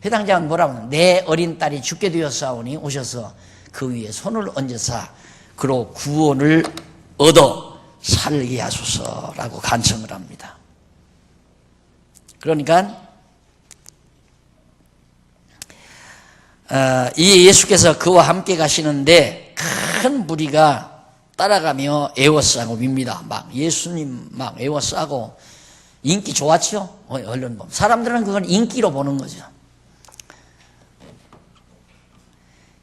Speaker 1: 회당장은 뭐라고 하냐, 내 어린 딸이 죽게 되었사오니 오셔서 그 위에 손을 얹으사 그로 구원을 얻어 살게 하소서라고 간청을 합니다. 그러니까 이 예수께서 그와 함께 가시는데 큰 무리가 따라가며 애워싸고 밉니다. 막 예수님 막 애워싸고, 인기 좋았죠? 얼른 보면 사람들은 그걸 인기로 보는 거죠.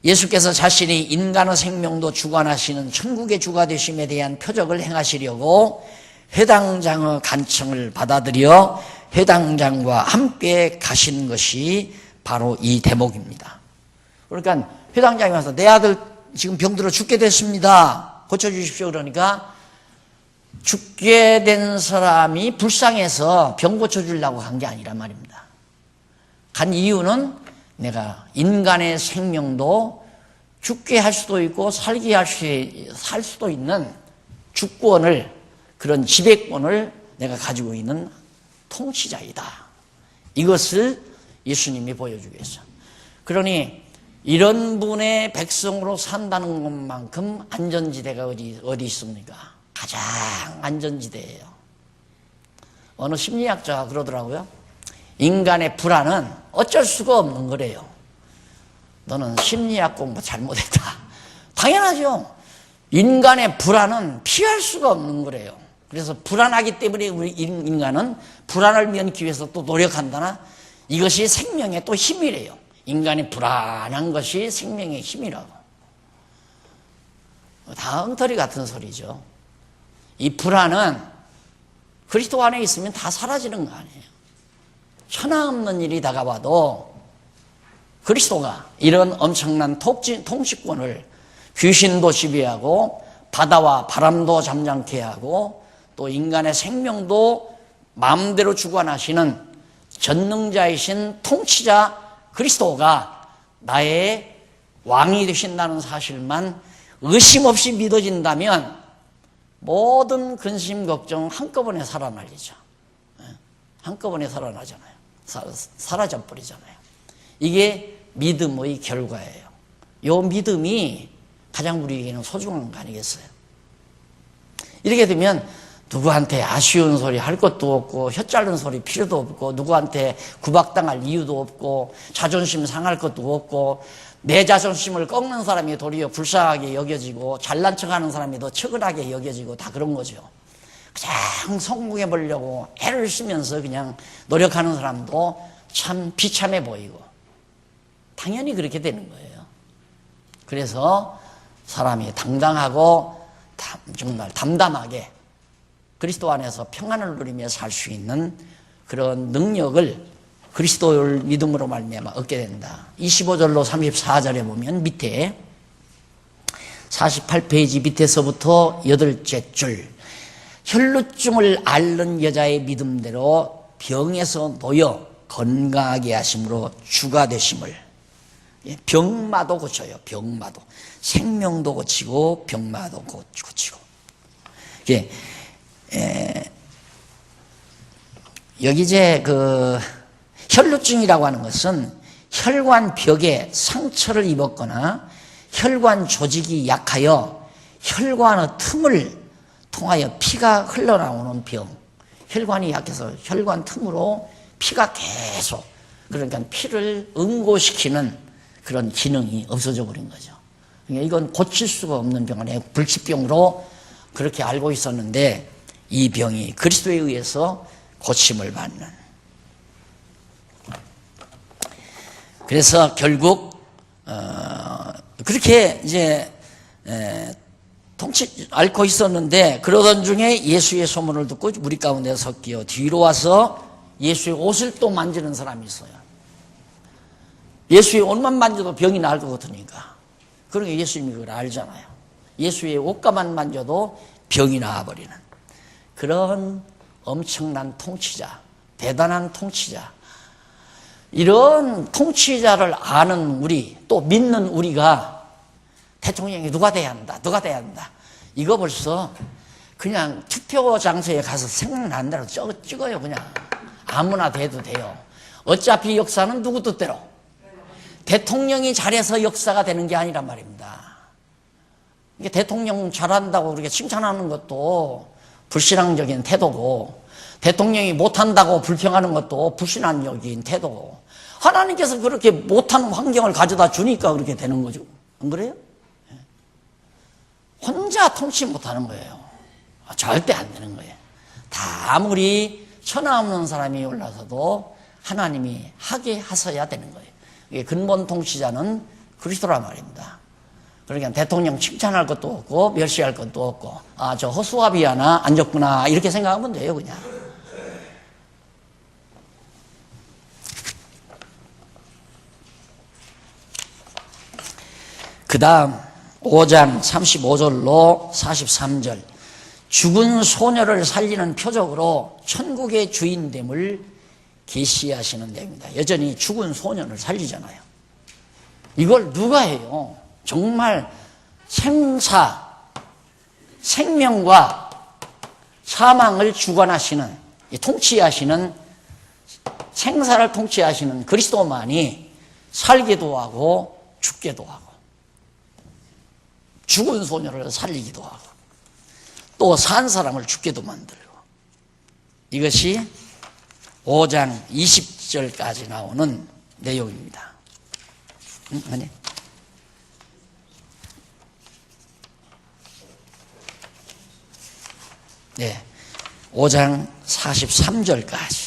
Speaker 1: 예수께서 자신이 인간의 생명도 주관하시는 천국의 주가 되심에 대한 표적을 행하시려고 회당장의 간청을 받아들여 회당장과 함께 가신 것이 바로 이 대목입니다. 그러니까 회당장이 와서 내 아들 지금 병들어 죽게 됐습니다, 고쳐주십시오. 그러니까 죽게 된 사람이 불쌍해서 병 고쳐주려고 간 게 아니란 말입니다. 간 이유는 내가 인간의 생명도 죽게 할 수도 있고 살게 살 수도 있는 주권을, 그런 지배권을 내가 가지고 있는 통치자이다, 이것을 예수님이 보여주기 위해서. 그러니 이런 분의 백성으로 산다는 것만큼 안전지대가 어디 있습니까? 가장 안전지대예요. 어느 심리학자가 그러더라고요. 인간의 불안은 어쩔 수가 없는 거래요. 너는 심리학 공부 잘못했다. 당연하죠. 인간의 불안은 피할 수가 없는 거래요. 그래서 불안하기 때문에 우리 인간은 불안을 면하기 위해서 또 노력한다나, 이것이 생명의 또 힘이래요. 인간이 불안한 것이 생명의 힘이라고. 다 엉터리 같은 소리죠. 이 불안은 그리스도 안에 있으면 다 사라지는 거 아니에요. 천하 없는 일이 다가와도 그리스도가 이런 엄청난 통치권을, 귀신도 지배하고 바다와 바람도 잠잠케 하고 또 인간의 생명도 마음대로 주관하시는 전능자이신 통치자 그리스도가 나의 왕이 되신다는 사실만 의심 없이 믿어진다면 모든 근심 걱정 한꺼번에 살아날리죠. 한꺼번에 살아나잖아요. 사라져버리잖아요. 이게 믿음의 결과예요. 이 믿음이 가장 우리에게는 소중한 거 아니겠어요? 이렇게 되면 누구한테 아쉬운 소리 할 것도 없고, 혀 짧은 소리 필요도 없고, 누구한테 구박당할 이유도 없고, 자존심 상할 것도 없고, 내 자존심을 꺾는 사람이 도리어 불쌍하게 여겨지고, 잘난 척하는 사람이 더 처근하게 여겨지고, 다 그런 거죠. 가장 성공해 보려고 애를 쓰면서 그냥 노력하는 사람도 참 비참해 보이고 당연히 그렇게 되는 거예요. 그래서 사람이 당당하고 정말 담담하게 그리스도 안에서 평안을 누리며 살 수 있는 그런 능력을 그리스도를 믿음으로 말미암아 얻게 된다. 25절로 34절에 보면 밑에 48페이지 밑에서부터 8째 줄, 혈루증을 앓는 여자의 믿음대로 병에서 놓여 건강하게 하심으로 주가 되심을. 병마도 고쳐요. 병마도. 생명도 고치고 병마도 고치고. 여기 이제 그 혈루증이라고 하는 것은 혈관벽에 상처를 입었거나 혈관 조직이 약하여 혈관의 틈을 통하여 피가 흘러나오는 병. 혈관이 약해서 혈관 틈으로 피가 계속, 그러니까 피를 응고시키는 그런 기능이 없어져 버린 거죠. 그러니까 이건 고칠 수가 없는 병 아니에요. 불치병으로 그렇게 알고 있었는데 이 병이 그리스도에 의해서 고침을 받는. 그래서 결국 그렇게 이제 앓고 있었는데 그러던 중에 예수의 소문을 듣고 무리 가운데 섞여 뒤로 와서 예수의 옷을 또 만지는 사람이 있어요. 예수의 옷만 만져도 병이 나을 것 같으니까. 그러니까 예수님이 그걸 알잖아요. 예수의 옷가만 만져도 병이 나아버리는 그런 엄청난 통치자, 대단한 통치자. 이런 통치자를 아는 우리, 또 믿는 우리가 대통령이 누가 돼야 한다, 누가 돼야 한다. 이거 벌써 그냥 투표 장소에 가서 생각나는 대로 찍어요. 그냥 아무나 돼도 돼요. 어차피 역사는 누구 뜻대로. 대통령이 잘해서 역사가 되는 게 아니란 말입니다. 이게 대통령 잘한다고 우리가 칭찬하는 것도 불신앙적인 태도고, 대통령이 못한다고 불평하는 것도 불신앙적인 태도고, 하나님께서 그렇게 못하는 환경을 가져다 주니까 그렇게 되는 거죠. 안 그래요? 혼자 통치 못하는 거예요. 절대 안 되는 거예요. 다 아무리 천하 없는 사람이 올라서도 하나님이 하게 하셔야 되는 거예요. 이게 근본 통치자는 그리스도란 말입니다. 그러니까 대통령 칭찬할 것도 없고 멸시할 것도 없고, 아, 저 허수아비 하나 앉았구나 이렇게 생각하면 돼요. 그냥 그 다음 5장 35절로 43절, 죽은 소녀를 살리는 표적으로 천국의 주인됨을 계시하시는 내용입니다. 여전히 죽은 소년을 살리잖아요. 이걸 누가 해요? 정말 생명과 사망을 주관하시는, 통치하시는, 생사를 통치하시는 그리스도만이 살기도 하고 죽게도 하고 죽은 소녀를 살리기도 하고 또 산 사람을 죽게도 만들고, 이것이 5장 20절까지 나오는 내용입니다. 아니. 네. 5장 43절까지.